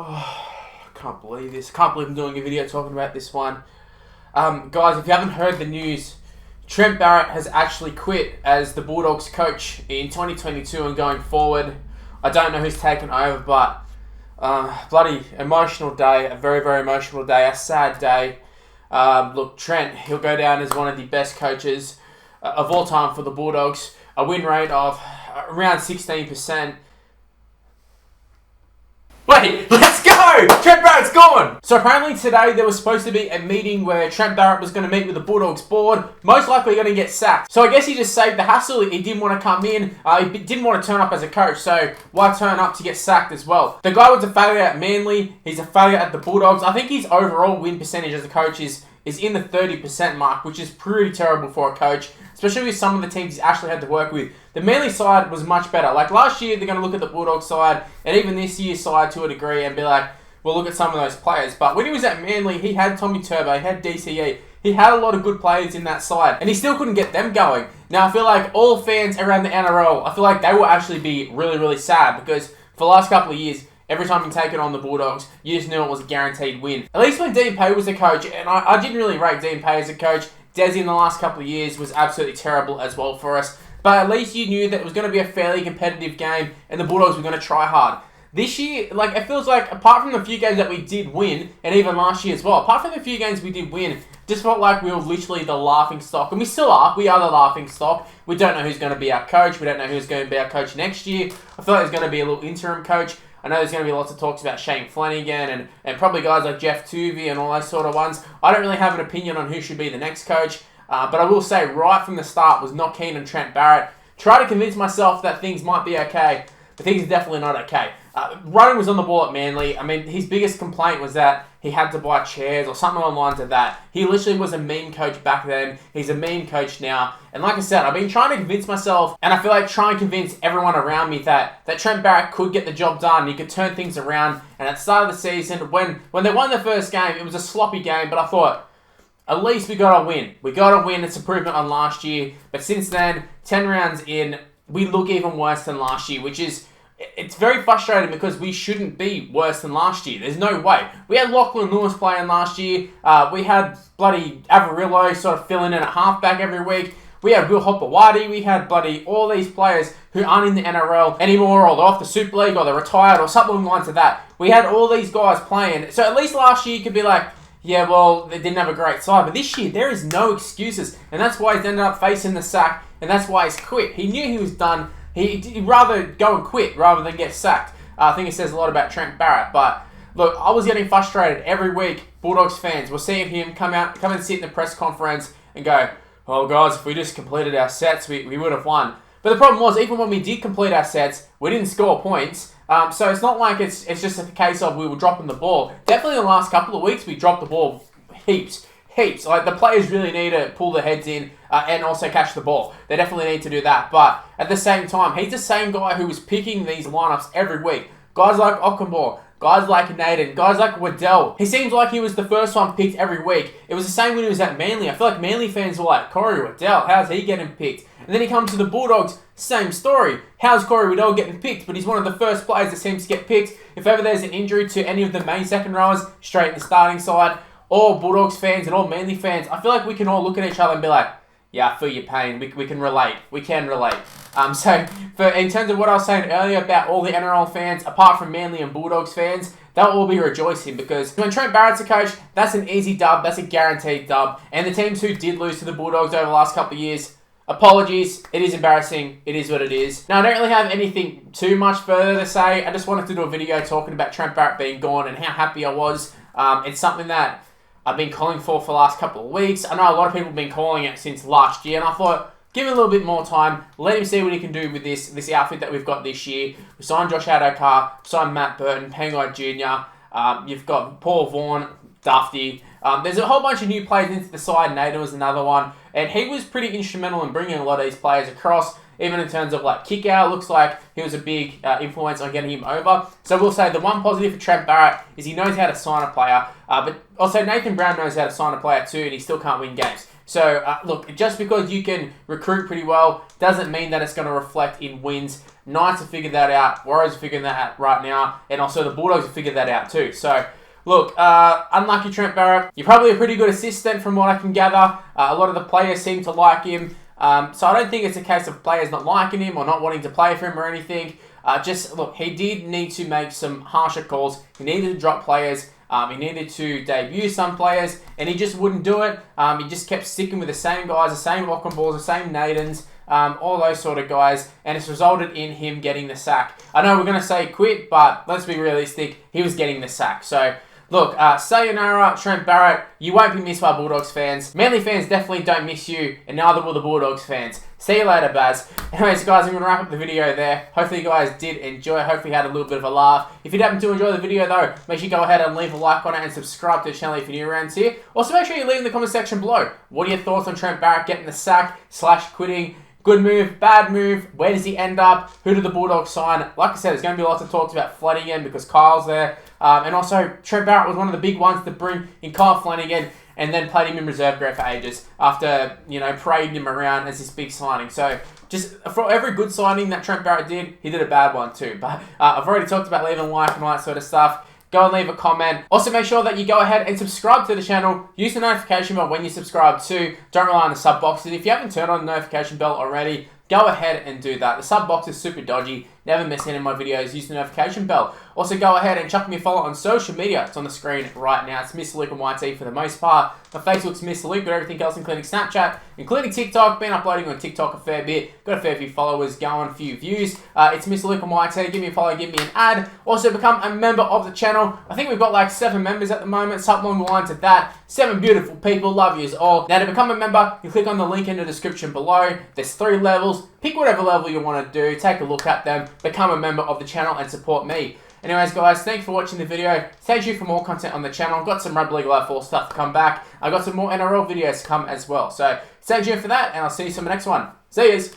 I can't believe this. I can't believe I'm doing a video talking about this one. Guys, if you haven't heard the news, Trent Barrett has actually quit as the Bulldogs coach in 2022 and going forward. I don't know who's taken over, but bloody emotional day. A very, very emotional day. A sad day. Look, Trent, he'll go down as one of the best coaches of all time for the Bulldogs. A win rate of around 16%. Wait, let's go! Trent Barrett's gone! So apparently today there was supposed to be a meeting where Trent Barrett was going to meet with the Bulldogs board, most likely going to get sacked. So I guess he just saved the hassle. He didn't want to come in. He didn't want to turn up as a coach, so why turn up to get sacked as well? The guy was a failure at Manly. He's a failure at the Bulldogs. I think his overall win percentage as a coach is in the 30% mark, which is pretty terrible for a coach, especially with some of the teams he's actually had to work with. The Manly side was much better. Like last year, they're going to look at the Bulldogs side, and even this year's side to a degree, and be like, well, look at some of those players. But when he was at Manly, he had Tommy Turbo, he had DCE, he had a lot of good players in that side, and he still couldn't get them going. Now, I feel like all fans around the NRL, I feel like they will actually be really, really sad, because for the last couple of years, every time you take it on the Bulldogs, you just knew it was a guaranteed win. At least when Dean Pay was the coach, and I didn't really rate Dean Pay as a coach. Desi in the last couple of years was absolutely terrible as well for us. But at least you knew that it was going to be a fairly competitive game, and the Bulldogs were going to try hard. This year, like, it feels like, apart from the few games that we did win, and even last year as well, apart from the few games we did win, just felt like we were literally the laughing stock. And we still are. We are the laughing stock. We don't know who's going to be our coach. We don't know who's going to be our coach next year. I feel like there's going to be a little interim coach. I know there's going to be lots of talks about Shane Flanagan and probably guys like Jeff Tuvey and all those sort of ones. I don't really have an opinion on who should be the next coach. But I will say right from the start was not keen on Trent Barrett. Try to convince myself that things might be okay, but things are definitely not okay. Running was on the ball at Manly. I mean, his biggest complaint was that he had to buy chairs or something along the lines of that. He literally was a meme coach back then. He's a meme coach now. And like I said, I've been trying to convince myself, and I feel like trying to convince everyone around me that Trent Barrett could get the job done. He could turn things around. And at the start of the season, when they won the first game, it was a sloppy game, but I thought, at least we got to win. We got to win. It's improvement on last year. But since then, 10 rounds in, we look even worse than last year, which is, it's very frustrating because we shouldn't be worse than last year. There's no way. We had Lachlan Lewis playing last year. We had bloody Avarillo sort of filling in at halfback every week. We had Will Hopewadi. We had bloody all these players who aren't in the NRL anymore, or they're off the Super League, or they're retired, or something along the lines of that. We had all these guys playing. So at least last year you could be like, yeah, well, they didn't have a great side. But this year, there is no excuses. And that's why he's ended up facing the sack. And that's why he's quit. He knew he was done. He'd rather go and quit rather than get sacked. I think it says a lot about Trent Barrett. But, look, I was getting frustrated every week. Bulldogs fans were seeing him come and sit in the press conference and go, well, guys, if we just completed our sets, we would have won. But the problem was, even when we did complete our sets, we didn't score points. So it's not like it's just a case of we were dropping the ball. Definitely in the last couple of weeks, we dropped the ball heaps. Like, the players really need to pull their heads in and also catch the ball. They definitely need to do that. But at the same time, he's the same guy who was picking these lineups every week. Guys like Ockenbaugh, guys like Naden, guys like Waddell. He seems like he was the first one picked every week. It was the same when he was at Manly. I feel like Manly fans were like, Corey Waddell, how's he getting picked? And then he comes to the Bulldogs, same story. How's Corey Waddell getting picked? But he's one of the first players that seems to get picked. If ever there's an injury to any of the main second rowers, straight in the starting side, all Bulldogs fans and all Manly fans, I feel like we can all look at each other and be like, yeah, I feel your pain. We can relate. We can relate. So in terms of what I was saying earlier about all the NRL fans, apart from Manly and Bulldogs fans, they'll all be rejoicing because when Trent Barrett's a coach, that's an easy dub. That's a guaranteed dub. And the teams who did lose to the Bulldogs over the last couple of years, apologies. It is embarrassing. It is what it is. Now, I don't really have anything too much further to say. I just wanted to do a video talking about Trent Barrett being gone and how happy I was. It's something that I've been calling for the last couple of weeks. I know a lot of people have been calling it since last year, and I thought, give him a little bit more time. Let him see what he can do with this outfit that we've got this year. We signed Josh Adokar, signed Matt Burton, Pangai Jr. You've got Paul Vaughan, Dufty. There's a whole bunch of new players into the side. Nader was another one. And he was pretty instrumental in bringing a lot of these players across, even in terms of like kick out. Looks like he was a big influence on getting him over. So we'll say the one positive for Trent Barrett is he knows how to sign a player. But also Nathan Brown knows how to sign a player too, and he still can't win games. So look, just because you can recruit pretty well doesn't mean that it's going to reflect in wins. Knights have figured that out. Warriors are figuring that out right now. And also the Bulldogs have figured that out too. So, look, unlucky Trent Barrett. You're probably a pretty good assistant from what I can gather. A lot of the players seem to like him. So I don't think it's a case of players not liking him or not wanting to play for him or anything. Just, look, he did need to make some harsher calls. He needed to drop players. He needed to debut some players, and he just wouldn't do it. He just kept sticking with the same guys, the same lock-on balls, the same Nadens, all those sort of guys, and it's resulted in him getting the sack. I know we're going to say quit, but let's be realistic. He was getting the sack. So, look, sayonara, Trent Barrett. You won't be missed by Bulldogs fans. Manly fans definitely don't miss you, and neither will the Bulldogs fans. See you later, Baz. Anyways, guys, I'm going to wrap up the video there. Hopefully you guys did enjoy. Hopefully you had a little bit of a laugh. If you did happen to enjoy the video, though, make sure you go ahead and leave a like on it and subscribe to the channel if you're new around here. Also, make sure you leave in the comment section below. What are your thoughts on Trent Barrett getting the sack / quitting? Good move, bad move, where does he end up? Who do the Bulldogs sign? Like I said, there's going to be lots of talks about Flanagan because Kyle's there. And also, Trent Barrett was one of the big ones to bring in Kyle Flanagan and then played him in reserve grade for ages after, parading him around as this big signing. So, just for every good signing that Trent Barrett did, he did a bad one too. But I've already talked about leaving a like and all that sort of stuff. Go and leave a comment. Also, make sure that you go ahead and subscribe to the channel. Use the notification bell when you subscribe too. Don't rely on the sub boxes. If you haven't turned on the notification bell already, go ahead and do that. The sub box is super dodgy. Never miss any of my videos. Use the notification bell. Also, go ahead and chuck me a follow on social media. It's on the screen right now. It's Mr. Luke and YT for the most part. My Facebook's Mr. Luke, but everything else, including Snapchat, including TikTok. Been uploading on TikTok a fair bit. Got a fair few followers going, a few views. It's Mr. Luke and YT. Give me a follow, give me an ad. Also, become a member of the channel. I think we've got like 7 members at the moment. Something along the lines of that. 7 beautiful people. Love yous all. Now, to become a member, you click on the link in the description below. There's 3 levels. Pick whatever level you want to do. Take a look at them. Become a member of the channel and support me. Anyways, guys, thanks for watching the video. Stay tuned for more content on the channel. I've got some Rugby League Live 4 stuff to come back. I've got some more NRL videos to come as well. So stay tuned for that, and I'll see you in the next one. See yous.